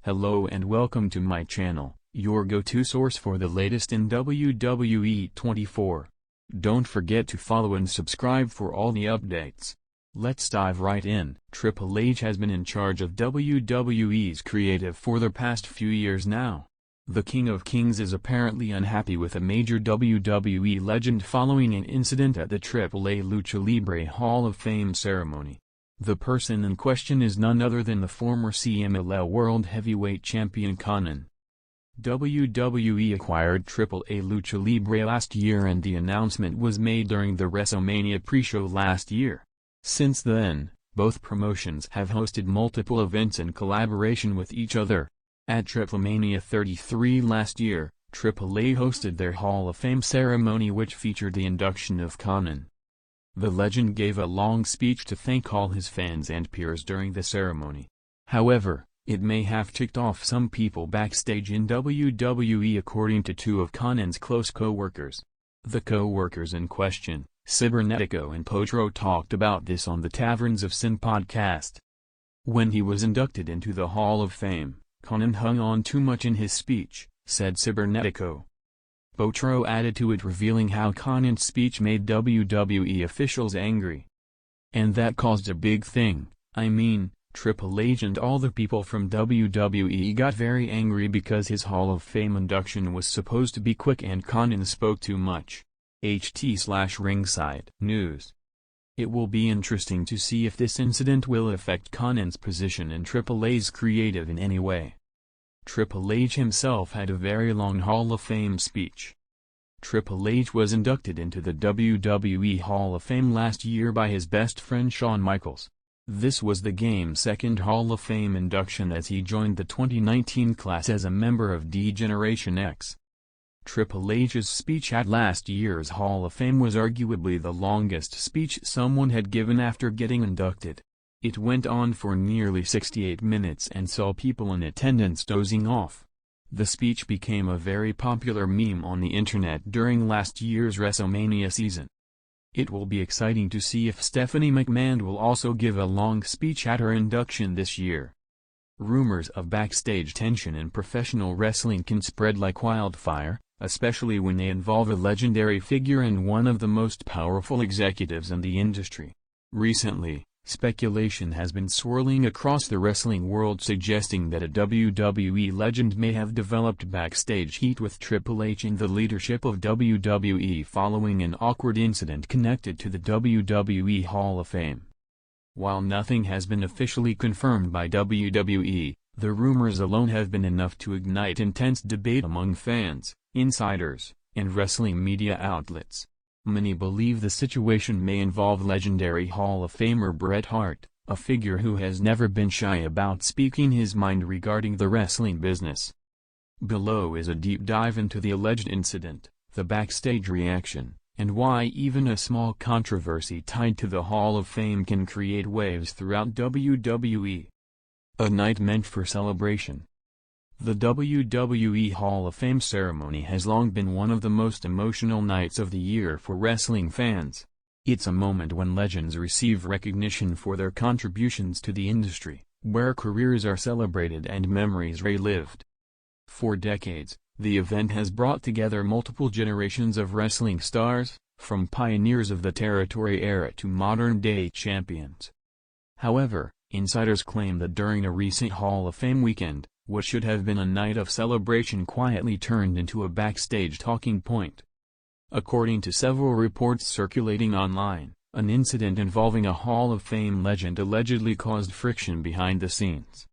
Hello and welcome to my channel, your go-to source for the latest in WWE 24. Don't forget to follow and subscribe for all the updates. Let's dive right in. Triple H has been in charge of WWE's creative for the past few years now. The King of Kings is apparently unhappy with a major WWE legend following an incident at the AAA Lucha Libre Hall of Fame ceremony. The person in question is none other than the former CMLL World Heavyweight Champion Conan. WWE acquired AAA Lucha Libre last year and the announcement was made during the WrestleMania pre-show last year. Since then, both promotions have hosted multiple events in collaboration with each other. At WrestleMania 33 last year, AAA hosted their Hall of Fame ceremony which featured the induction of Conan. The legend gave a long speech to thank all his fans and peers during the ceremony. However, it may have ticked off some people backstage in WWE according to two of Conan's close co-workers. The co-workers in question, Cybernetico and Potro, talked about this on the Taverns of Sin podcast. When he was inducted into the Hall of Fame, Conan hung on too much in his speech, said Cybernetico. Potro added to it, revealing how Conan's speech made WWE officials angry. And that caused a big thing. I mean, Triple H and all the people from WWE got very angry because his Hall of Fame induction was supposed to be quick and Conan spoke too much. HT/ringside news. It will be interesting to see if this incident will affect Conan's position in Triple H's creative in any way. Triple H himself had a very long Hall of Fame speech. Triple H was inducted into the WWE Hall of Fame last year by his best friend Shawn Michaels. This was the game's second Hall of Fame induction as he joined the 2019 class as a member of D-Generation X. Triple H's speech at last year's Hall of Fame was arguably the longest speech someone had given after getting inducted. It went on for nearly 68 minutes and saw people in attendance dozing off. The speech became a very popular meme on the internet during last year's WrestleMania season. It will be exciting to see if Stephanie McMahon will also give a long speech at her induction this year. Rumors of backstage tension in professional wrestling can spread like wildfire, especially when they involve a legendary figure and one of the most powerful executives in the industry. Recently, speculation has been swirling across the wrestling world suggesting that a WWE legend may have developed backstage heat with Triple H in the leadership of WWE following an awkward incident connected to the WWE Hall of Fame. While nothing has been officially confirmed by WWE, the rumors alone have been enough to ignite intense debate among fans, insiders, and wrestling media outlets. Many believe the situation may involve legendary Hall of Famer Bret Hart, a figure who has never been shy about speaking his mind regarding the wrestling business. Below is a deep dive into the alleged incident, the backstage reaction, and why even a small controversy tied to the Hall of Fame can create waves throughout WWE. A night meant for celebration. The WWE Hall of Fame ceremony has long been one of the most emotional nights of the year for wrestling fans. It's a moment when legends receive recognition for their contributions to the industry, where careers are celebrated and memories relived. For decades, the event has brought together multiple generations of wrestling stars, from pioneers of the territory era to modern-day champions. However, insiders claim that during a recent Hall of Fame weekend, what should have been a night of celebration quietly turned into a backstage talking point. According to several reports circulating online, an incident involving a Hall of Fame legend allegedly caused friction behind the scenes.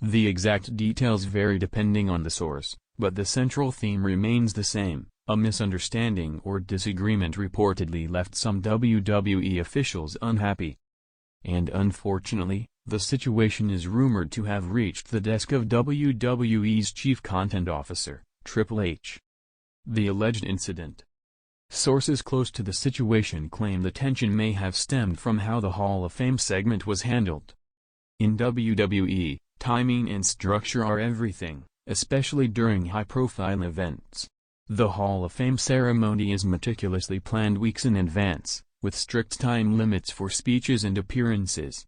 The exact details vary depending on the source, but the central theme remains the same: a misunderstanding or disagreement reportedly left some WWE officials unhappy. And unfortunately, the situation is rumored to have reached the desk of WWE's chief content officer, Triple H. The alleged incident. Sources close to the situation claim the tension may have stemmed from how the Hall of Fame segment was handled. In WWE, timing and structure are everything, especially during high-profile events. The Hall of Fame ceremony is meticulously planned weeks in advance, with strict time limits for speeches and appearances.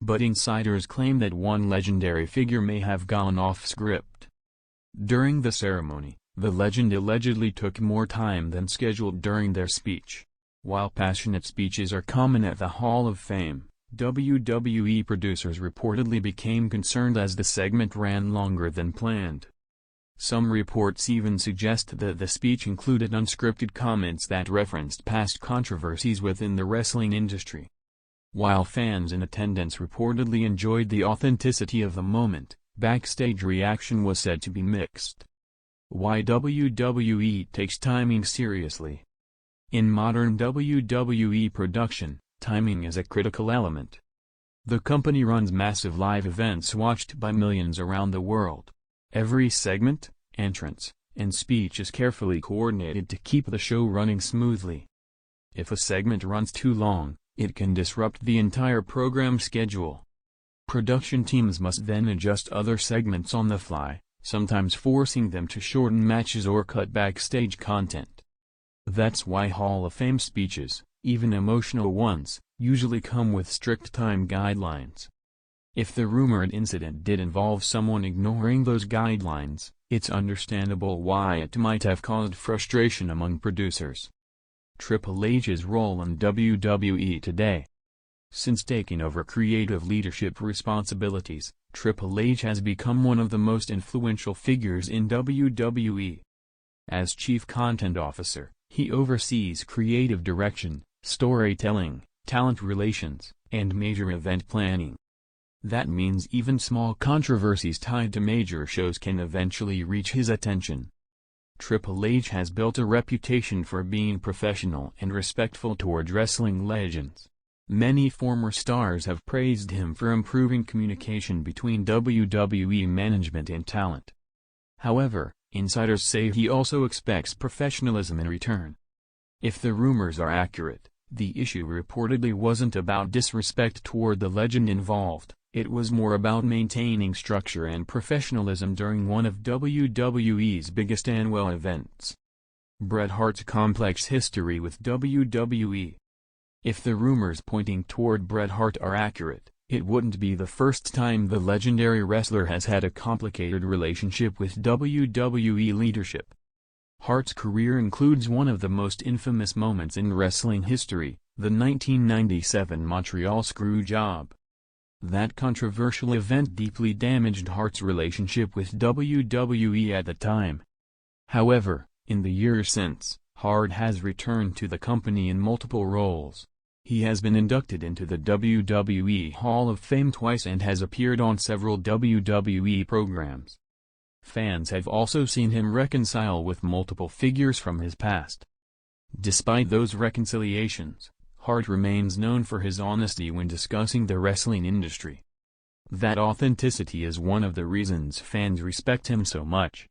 but insiders claim that one legendary figure may have gone off script. During the ceremony, the legend allegedly took more time than scheduled during their speech. While passionate speeches are common at the Hall of Fame, WWE producers reportedly became concerned as the segment ran longer than planned. Some reports even suggest that the speech included unscripted comments that referenced past controversies within the wrestling industry. While fans in attendance reportedly enjoyed the authenticity of the moment, backstage reaction was said to be mixed. Why WWE takes timing seriously? In modern WWE production, timing is a critical element. The company runs massive live events watched by millions around the world. Every segment, entrance, and speech is carefully coordinated to keep the show running smoothly. If a segment runs too long, it can disrupt the entire program schedule. Production teams must then adjust other segments on the fly, sometimes forcing them to shorten matches or cut backstage content. That's why Hall of Fame speeches, even emotional ones, usually come with strict time guidelines. If the rumored incident did involve someone ignoring those guidelines, it's understandable why it might have caused frustration among producers. Triple H's role in WWE today. Since taking over creative leadership responsibilities, Triple H has become one of the most influential figures in WWE. As Chief Content Officer, he oversees creative direction, storytelling, talent relations, and major event planning. That means even small controversies tied to major shows can eventually reach his attention. Triple H has built a reputation for being professional and respectful towards wrestling legends. Many former stars have praised him for improving communication between WWE management and talent. However, insiders say he also expects professionalism in return. If the rumors are accurate, the issue reportedly wasn't about disrespect toward the legend involved. It was more about maintaining structure and professionalism during one of WWE's biggest annual events. Bret Hart's complex history with WWE. If the rumors pointing toward Bret Hart are accurate, it wouldn't be the first time the legendary wrestler has had a complicated relationship with WWE leadership. Hart's career includes one of the most infamous moments in wrestling history, the 1997 Montreal Screwjob. That controversial event deeply damaged Hart's relationship with WWE at the time. However, in the years since, Hart has returned to the company in multiple roles. He has been inducted into the WWE Hall of Fame twice and has appeared on several WWE programs. Fans have also seen him reconcile with multiple figures from his past. Despite those reconciliations, Hart remains known for his honesty when discussing the wrestling industry. That authenticity is one of the reasons fans respect him so much.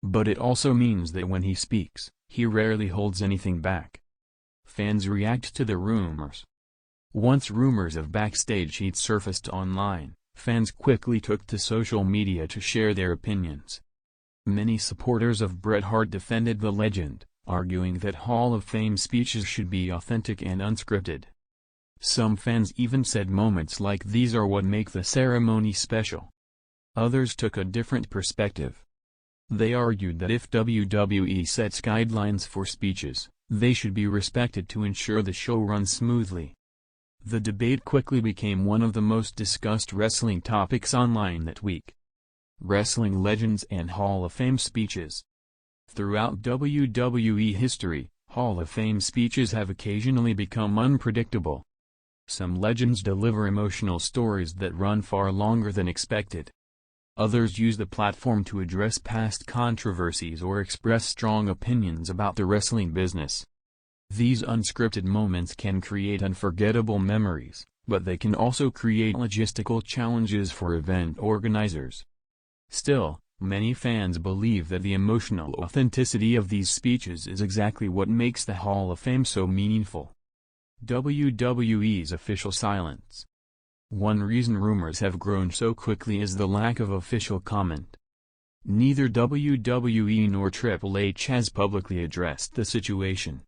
But it also means that when he speaks, he rarely holds anything back. Fans react to the rumors. Once rumors of backstage heat surfaced online, fans quickly took to social media to share their opinions. Many supporters of Bret Hart defended the legend, arguing that Hall of Fame speeches should be authentic and unscripted. Some fans even said moments like these are what make the ceremony special. Others took a different perspective. They argued that if WWE sets guidelines for speeches, they should be respected to ensure the show runs smoothly. The debate quickly became one of the most discussed wrestling topics online that week. Wrestling legends and Hall of Fame speeches. Throughout WWE history, Hall of Fame speeches have occasionally become unpredictable. Some legends deliver emotional stories that run far longer than expected. Others use the platform to address past controversies or express strong opinions about the wrestling business. These unscripted moments can create unforgettable memories, but they can also create logistical challenges for event organizers. Still, many fans believe that the emotional authenticity of these speeches is exactly what makes the Hall of Fame so meaningful. WWE's official silence. One reason rumors have grown so quickly is the lack of official comment. Neither WWE nor Triple H has publicly addressed the situation.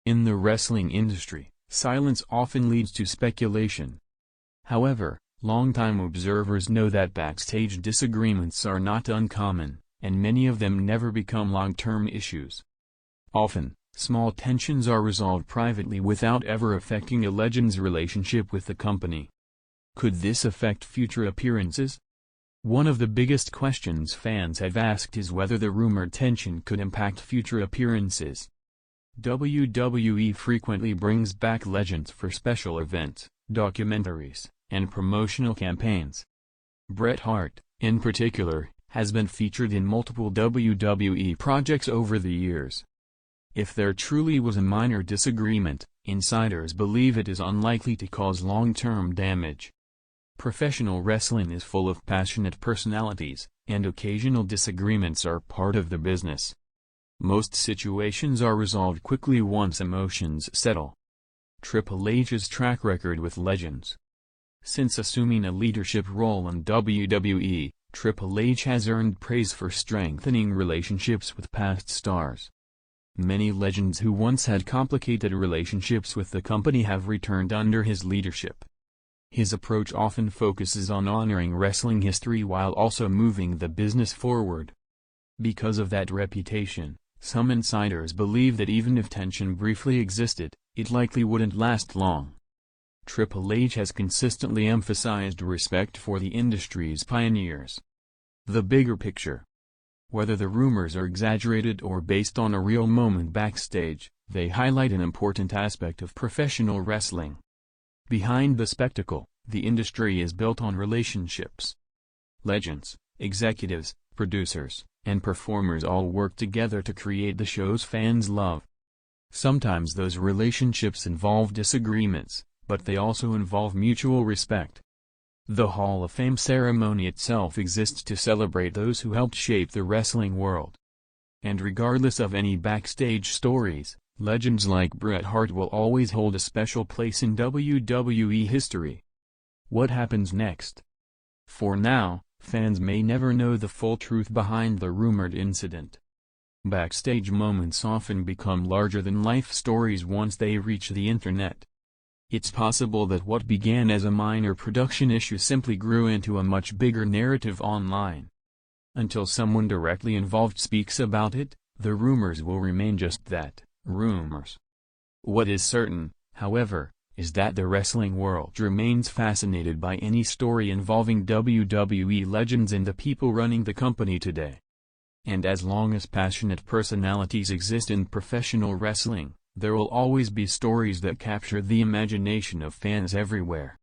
In the wrestling industry, silence often leads to speculation. However, Longtime observers know that backstage disagreements are not uncommon, and many of them never become long-term issues. Often, small tensions are resolved privately without ever affecting a legend's relationship with the company. Could this affect future appearances? One of the biggest questions fans have asked is whether the rumored tension could impact future appearances. WWE frequently brings back legends for special events, documentaries, and promotional campaigns. Bret Hart, in particular, has been featured in multiple WWE projects over the years. If there truly was a minor disagreement, insiders believe it is unlikely to cause long-term damage. Professional wrestling is full of passionate personalities, and occasional disagreements are part of the business. Most situations are resolved quickly once emotions settle. Triple H's track record with legends. Since assuming a leadership role in WWE, Triple H has earned praise for strengthening relationships with past stars. Many legends who once had complicated relationships with the company have returned under his leadership. His approach often focuses on honoring wrestling history while also moving the business forward. Because of that reputation, some insiders believe that even if tension briefly existed, it likely wouldn't last long. Triple H has consistently emphasized respect for the industry's pioneers. The bigger picture. Whether the rumors are exaggerated or based on a real moment backstage, they highlight an important aspect of professional wrestling. Behind the spectacle, the industry is built on relationships. Legends, executives, producers, and performers all work together to create the shows fans love. Sometimes those relationships involve disagreements, but they also involve mutual respect. The Hall of Fame ceremony itself exists to celebrate those who helped shape the wrestling world. And regardless of any backstage stories, legends like Bret Hart will always hold a special place in WWE history. What happens next? For now, fans may never know the full truth behind the rumored incident. Backstage moments often become larger-than-life stories once they reach the internet. It's possible that what began as a minor production issue simply grew into a much bigger narrative online. Until someone directly involved speaks about it, the rumors will remain just that, rumors. What is certain, however, is that the wrestling world remains fascinated by any story involving WWE legends and the people running the company today. And as long as passionate personalities exist in professional wrestling, there will always be stories that capture the imagination of fans everywhere.